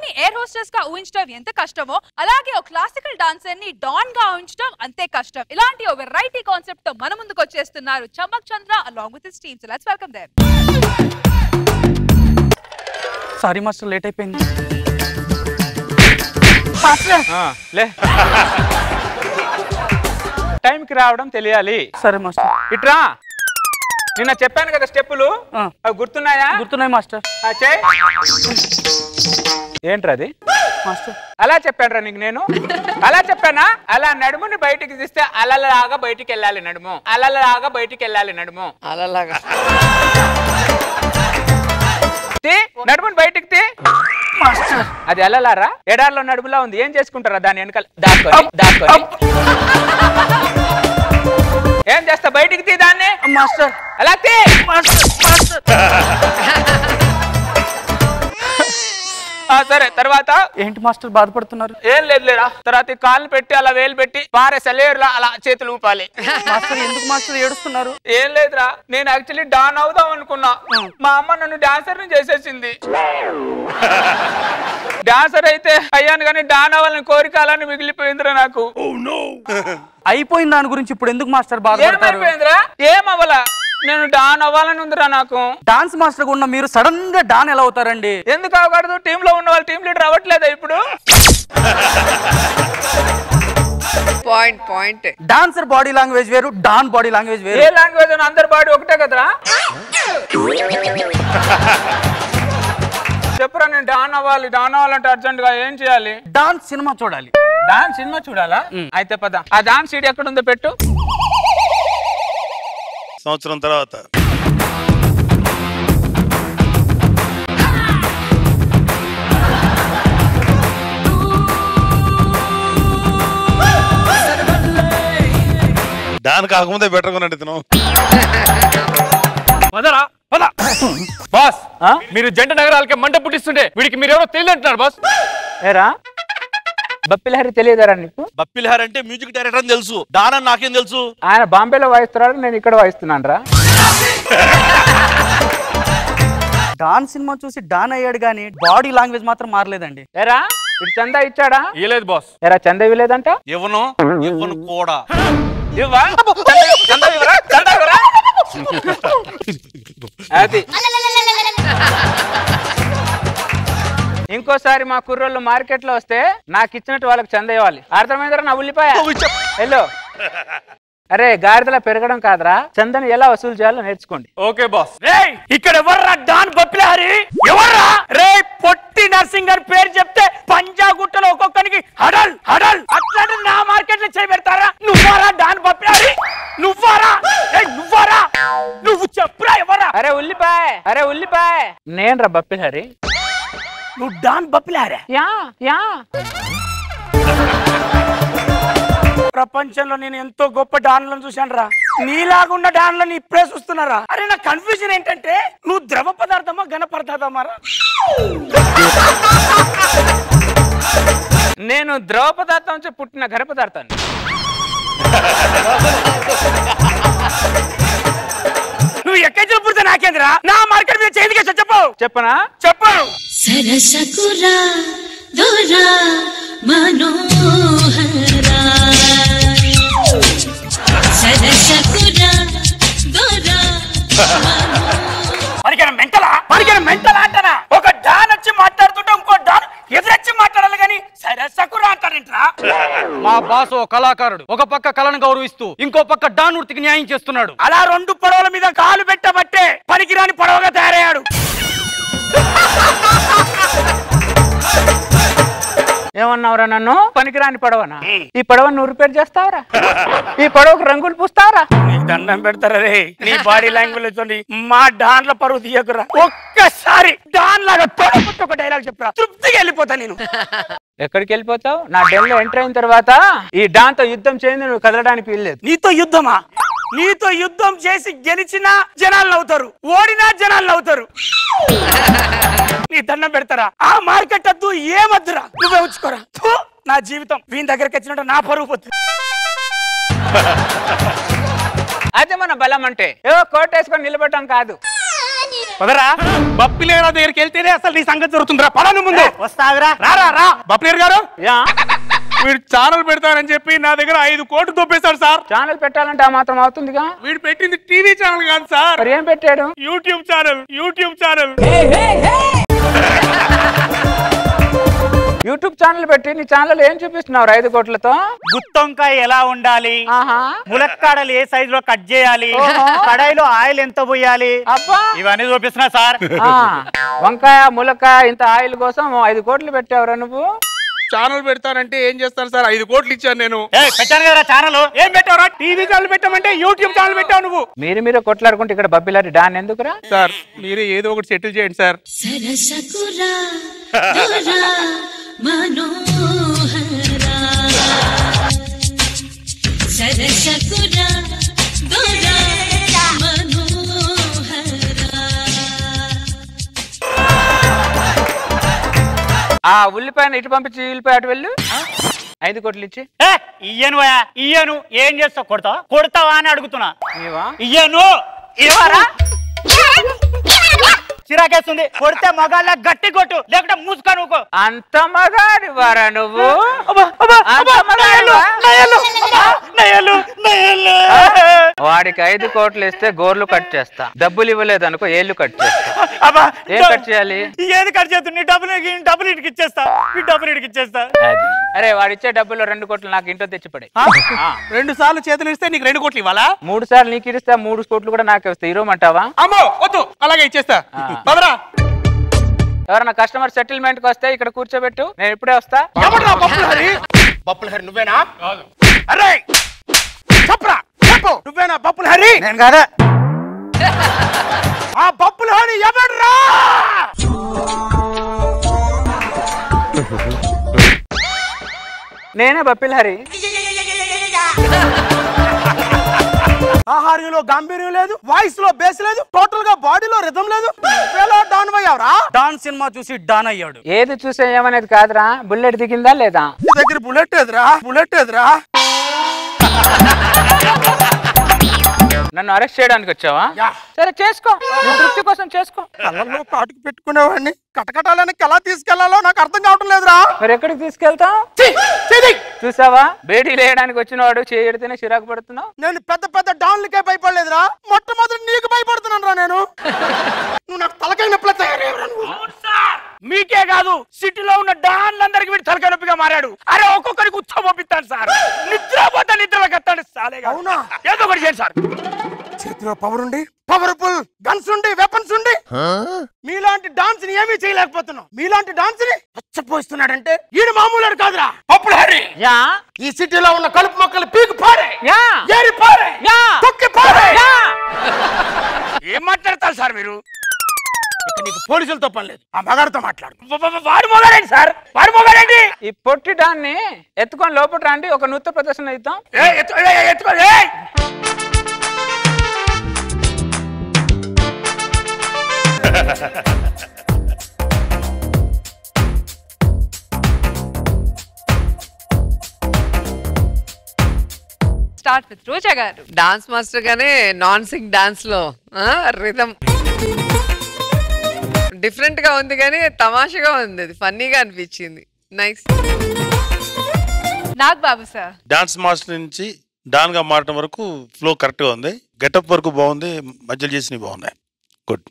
ని air hostess గా ఊహించడం ఎంత కష్టమో అలాగే ఒక క్లాసికల్ డాన్సర్ ని డాన్ గా ఊహించడం అంతే కష్టం. ఇలాంటి ఒక వెరైటీ కాన్సెప్ట్ తో మన ముందుకు వచ్చేస్తున్నారు చమక్ చంద్ర along with his team. So let's welcome them. Sorry master, late అయిపోయింది. టైంకి రావడం తెలియాలి. సరే మాస్టర్. ఇట్రా, నిన్న చెప్పాను కదా స్టెప్పులు, అవి గుర్తున్నాయా? గుర్తున్నాయి మాస్టర్. ఏంట్రది మాస్టర్? అలా చెప్పానురా నీకు నేను, అలా చెప్పానా? అలా నడుముని బయటికి తీస్తే అలలాగా బయటికి వెళ్ళాలి నడుము, అలలాగా బయటికి వెళ్ళాలి నడుము, అలలాగా నడుముని బయటికి తీ. అది అలలారా? ఎడార్లో నడుములా ఉంది, ఏం చేసుకుంటారా దాన్ని వెనకాల దాక్కొని దాక్కొని? ఏం చేస్తా? బయటికి తీ దాన్ని మాస్టర్. అలా తీ. సరే, తర్వాత ఏంటి మాస్టర్ బాధపడుతున్నారు? ఏం లేదు లేరా, తర్వాత కాళ్ళు పెట్టి అలా వేలు పెట్టి పారే సెలేరులా అలా చేతులు ఊపాలి. మాస్టర్ ఎందుకు మాస్టర్ ఏడుస్తున్నారు? ఏం లేదురా, నేను యాక్చువల్లీ డాన్ అవుదాం అనుకున్నా, మా అమ్మ నన్ను డాన్సర్ ని చేసేసింది. డాన్సర్ అయితే అయ్యాను కానీ డాన్ అవ్వాలని కోరిక అలానే మిగిలిపోయిందిరా నాకు. అయిపోయిన దాని గురించి ఇప్పుడు ఎందుకు మాస్టర్ బాధపడతారు? ఏమైపోయిందిరా? ఏమవ్వాలా? నేను డాన్ అవ్వాలని ఉందిరా నాకు. డాన్స్ మాస్టర్ ఉన్న మీరు సడన్ గా డాన్ ఎలా అవుతారండి? ఎందుకు అవ్వకూడదు? టీమ్ లో ఉన్న వాళ్ళు టీం లీడర్ అవ్వట్లేదా ఇప్పుడు? పాయింట్. డాన్సర్ బాడీ లాంగ్వేజ్ వేరు, డాన్ బాడీ లాంగ్వేజ్ వేరు. ఏ లాంగ్వేజ్ అని అందరి బాడీ ఒకటే కదరా? చెప్పురా, నేను డాన్ అవ్వాలంటే అర్జెంట్ గా ఏం చేయాలి? డాన్స్ సినిమా చూడాలి. డాన్స్ సినిమా చూడాలా? అయితే పద, ఆ డాన్స్ సీడీ ఎక్కడ ఉందో పెట్టు. సంవత్సరం తర్వాత డాన్ కాకముందే బెటర్ కొనండి తిను. బాస్, మీరు జంట నగరాలకి మంట పుట్టిస్తుంటే వీడికి మీరెవరో తెలియదు అంటున్నారు బాస్. ఏరా, బప్పిలహరి తెలియదారా నీకు? బప్పిలహరి అంటే మ్యూజిక్ డైరెక్టర్ అని తెలుసు, డాన్ అని నాకేం తెలుసు? ఆయన బాంబేలో వాయిస్తున్నాడు, నేను ఇక్కడ వాయిస్తున్నాను రా. డాన్ సినిమా చూసి డాన్ అయ్యాడు గానీ బాడీ లాంగ్వేజ్ మాత్రం మారలేదండి. ఏరా, ఇటు చందా ఇచ్చాడా? ఇవ్వలేదు బాస్. ఏరా, చందా ఇవ్వలేదంట? ఇవ్వను కూడా. అది ఇంకోసారి మా కుర్రోళ్ళు మార్కెట్ లో వస్తే నాకు ఇచ్చినట్టు వాళ్ళకి చంద ఇవ్వాలి. అర్థమైందిరా నా ఉల్లిపాయ? హలో, అరే గాడిదలా పెరగడం కాదురా, చందని ఎలా వసూలు చేయాలో నేర్చుకోండి. Okay boss. ఇక్కడ ఎవర్రా డాన్ బప్పిలహరి? ఎవర్రా రే? పొట్టి నర్సింగ్ గారి పేరు చెప్తే పంజాగుట్టలో ఒక్కొక్కరికి హడల్ హడల్ అట్లాంటి నా మార్కెట్ లో చేయబెడతారా? నువ్వారా డాన్ బప్పిలహరి? నువ్వారా? నువ్వు చెప్పురా ఎవరా? అరే ఉల్లిపాయ నేను రా బప్పిలహరి. నువ్వు డాన్ బప్పిలహరి? యా. ప్రపంచంలో నేను ఎంతో గొప్ప డాన్లను చూశాను రా, నీలాగున్న డాన్లను ఇప్పుడే చూస్తున్నారా? అరే నా కన్ఫ్యూజన్ ఏంటంటే నువ్వు ద్రవ పదార్థమా ఘన పదార్థమా? నేను ద్రవ పదార్థం నుంచి పుట్టిన ఘన పదార్థాన్ని. నువ్వు ఎక్కడ పుడితే నాకేంద్రా? నా మార్కెట్ మీద చేతికి చెప్పనా? చెప్పు. సరసకురా దొరా మనోహరా, సరసకురా దొరా మనకి మెంటలా అంటారా? ఒక డాన్ వచ్చి మాట్లాడుతుంటే ఇంకో డాన్ ఎదురొచ్చి మాట్లాడాలి కానీ సరసకురా అంటారేంట్రా? మా బాస్ ఓ కళాకారుడు, ఒక పక్క కళను గౌరవిస్తూ ఇంకో పక్క డాన్ వృత్తికి న్యాయం చేస్తున్నాడు. అలా రెండు పడవల మీద కాలు పెట్టబట్టే పనికిరాని పడవగా తయారయ్యాడు. ఏమన్నావురా నన్ను? పనికిరాని పడవనా? ఈ పడవను నువ్వు రిపేర్ చేస్తావరా? ఈ పడవకు రంగులు పూస్తావరా? నీకు దండం పెడతారా రే? నీ బాడీ లాంగ్వేజ్ తోని మా డాన్ల పరువు తీయకురా. ఒక్కసారి డాన్ లాగా ఒక డైలాగ్ చెప్పరా, తృప్తిగా వెళ్ళిపోతా నేను. ఎక్కడికి వెళ్ళిపోతావు? నా డెల్ లో ఎంటర్ అయిన తర్వాత ఈ డాన్ తో యుద్ధం చేయండి, నువ్వు కదలడానికి వీల్లేదు. నీతో యుద్ధమా? నీతో యుద్ధం చేసి గెలిచినా జనాలు నవ్వుతారు, ఓడినా జనాలు నవ్వుతారు. నీ దండం పెడతారా? ఆ మార్కెట్ వద్దు, ఏమద్దురా, నువ్వే ఉంచుకోరా. నా జీవితం వీని దగ్గరికి వచ్చినట్టు నా పరువు పోతుంది. అదే మన బలం అంటే ఏదో కోట్ వేసుకొని నిలబడటం కాదు. పదరా బప్పిలేరు దగ్గరికి వెళ్తేనే అసలు నీ సంగతి జరుగుతుందిరా పదను ముందు వస్తావురా రారా రా బప్పిలేరు గారు వీడు ఛానల్ పెడతానని చెప్పి నా దగ్గర 5 కోట్లు దొబ్బేశాడు సార్. ఛానల్ పెట్టాలంటే ఆ మాత్రం అవుతుందిగా. వీడు పెట్టింది టీవీ ఛానల్ కాదు సార్. మరి ఏం పెట్టాడు? YouTube channel. యూట్యూబ్ ఛానల్ పెట్టి నీ ఛానల్ ఏం చూపిస్తున్నావు 5 కోట్లతో? గుత్తొంకాయ ఎలా ఉండాలి, ములక్కాడలు ఏ సైజు లో కట్ చేయాలి, కడాయిలో ఆయిల్ ఎంత పోయాలి, అబ్బా ఇవన్నీ చూపిస్తున్నా సార్. వంకాయ ములక్కాయ ఇంత ఆయిల్ కోసం 5 కోట్లు పెట్టావురా నువ్వు? ఛానల్ పెడతానంటే ఏం చేస్తాను సార్? 5 కోట్లు ఇచ్చాను నేను. పెట్టాను కదా ఛానల్. ఏం పెట్టావురా? టీవీ ఛానల్ పెట్టామంటే యూట్యూబ్ ఛానల్ పెట్టావు నువ్వు. మీరు కొట్లాడుకుంటే ఇక్కడ బబ్బిలాడి డాన్ ఎందుకురా? సార్ మీరే ఏదో ఒకటి సెటిల్ చేయండి సార్. సరసకురా దొరా మనోహరా సరసకురా దొరా మనోహరా. ఆ ఉల్లిపాయను ఇటు పంపించి ఉల్లిపాయ అటు వెళ్ళు. 5 కోట్లు ఇచ్చి. ఇయ్యను ఏం చేస్తావు? కొడతావా అని అడుగుతున్నా. ఇయ్యను ఇవ్వరా? చిరాకేస్తుంది. కొడితే మగాళ్ళ గట్టి కొట్టు, లేకుంటే మూసుకా నువ్వు. అంత మగాడివారా నువ్వు? వాడికి 5 కోట్లు ఇస్తే గోర్లు కట్ చేస్తా, డబ్బులు ఇవ్వలేదు అనుకో ఏళ్ళు కట్ చేస్తా. ఏం కట్ చేయాలి? ఏది కట్ చేస్తుంది? డబ్బులు ఇటుకి ఇచ్చేస్తా. అరే వాడిచ్చే డబ్బులు 2 కోట్లు నాకు ఇంట్లో తెచ్చిపడే. 2 సార్లు చేతులు ఇస్తే నీకు 2 కోట్లు ఇవ్వాలా? 3 సార్లు నీకు ఇస్తా, 3 కోట్లు కూడా నాకే వస్తాయి. ఇవ్వమంటావా? అమ్మో వద్దు, అలాగే ఇచ్చేస్తా. ఎవరన్నా కస్టమర్ సెటిల్మెంట్ కి వస్తే ఇక్కడ కూర్చోబెట్టు, నేను ఇప్పుడే వస్తా. బప్పుల హరి నువ్వేనా? అరే చెప్పరా, చెప్పు నువ్వేనా బప్పుల హరి? నేను కాదా. ఆ బప్పుల హరి ఎవడ్రా? నేనే బప్పిల్ హరి. ఆహార్యంలో గాంభీర్యం లేదు, వాయిస్ లో బేస్ లేదు, టోటల్ గా బాడీలో రిథం లేదు. డాన్ అయ్యావరా? డాన్ సినిమా చూసి డాన్ అయ్యాడు. ఏది చూసా ఏమనేది కాదురా, బుల్లెట్ దిగిందా లేదా? నీ దగ్గర బుల్లెట్ ఎదురా? నన్ను అరెస్ట్ చేయడానికి వచ్చావా? సరే చేసుకో, నీ తృప్తి కోసం చేసుకో. కళ్ళల్లో కాటుకు పెట్టుకునేవాడిని కటకటాలకి ఎలా తీసుకెళ్లాలో నాకు అర్థం కావటం లేదురా. మరి ఎక్కడికి తీసుకెళ్తావు? చూసావా, బేడీ లేయడానికి వచ్చినవాడు చేయడితేనే చిరాకు పడుతున్నావు. నేను పెద్ద డాన్లకే భయపడలేదురా, మొట్టమొదటి నీకు భయపడుతున్నాను రా నేను. నువ్వు నాకు తలకాయ నొప్పులు తయారయ్యావురా నువ్వు. మీకే కాదు, సిటీలో ఉన్న డాన్లందరికి వీడు తలకాయ నొప్పిగా మారాడు. అరే ఒక్కొక్కరికి ఉత్సవం సార్, నిద్రపోతే నిద్రలోకి ఎత్తాడు సాలేగా. అవునా? ఏదో ఒకటి చేయండి సార్. చేతిలో పవర్ ఉండి, పవర్ఫుల్ గన్స్ ఉండి, వెపన్స్ ఉండి మీలాంటి డాన్స్ ని ఏమీ చేయలేకపోతున్నాం. మీలాంటి డాన్స్ ని పచ్చపోయిస్తున్నాడంటే ఈడు మామూలు కాదురా. అప్పుడు హరి ఈ సిటీలో ఉన్న కలుపు మొక్కలు పీకు పారే, ఏరి పారే, తొక్కి పారే. ఏం మాట్లాడతారు సార్ మీరు? ఇక నీకు పోలీసులతో పని లేదు, ఆ మగాడితో మాట్లాడు. వాడు మొగాడండి సార్, వాడు మొగాడండి. ఈ పొట్టి దాన్ని ఎత్తుకొని లోపల రండి, ఒక నృత్య ప్రదర్శన ఇద్దాం. స్టార్ట్ విత్ రోజా గారు. డాన్స్ మాస్టర్ గానే నాన్ సింగ్ డాన్స్ లో రిథం డిఫరెంట్ గా ఉంది, కానీ తమాషగా ఉంది, అది ఫన్నీగా అనిపించింది. నైస్. నాగ్ బాబు సార్. డాన్స్ మాస్టర్ నుంచి డాన్ గా మారడం వరకు ఫ్లో కరెక్ట్ గా ఉంది, గెటప్ వరకు బాగుంది, మధ్యలో చేసినవి బాగున్నాయి. గుడ్.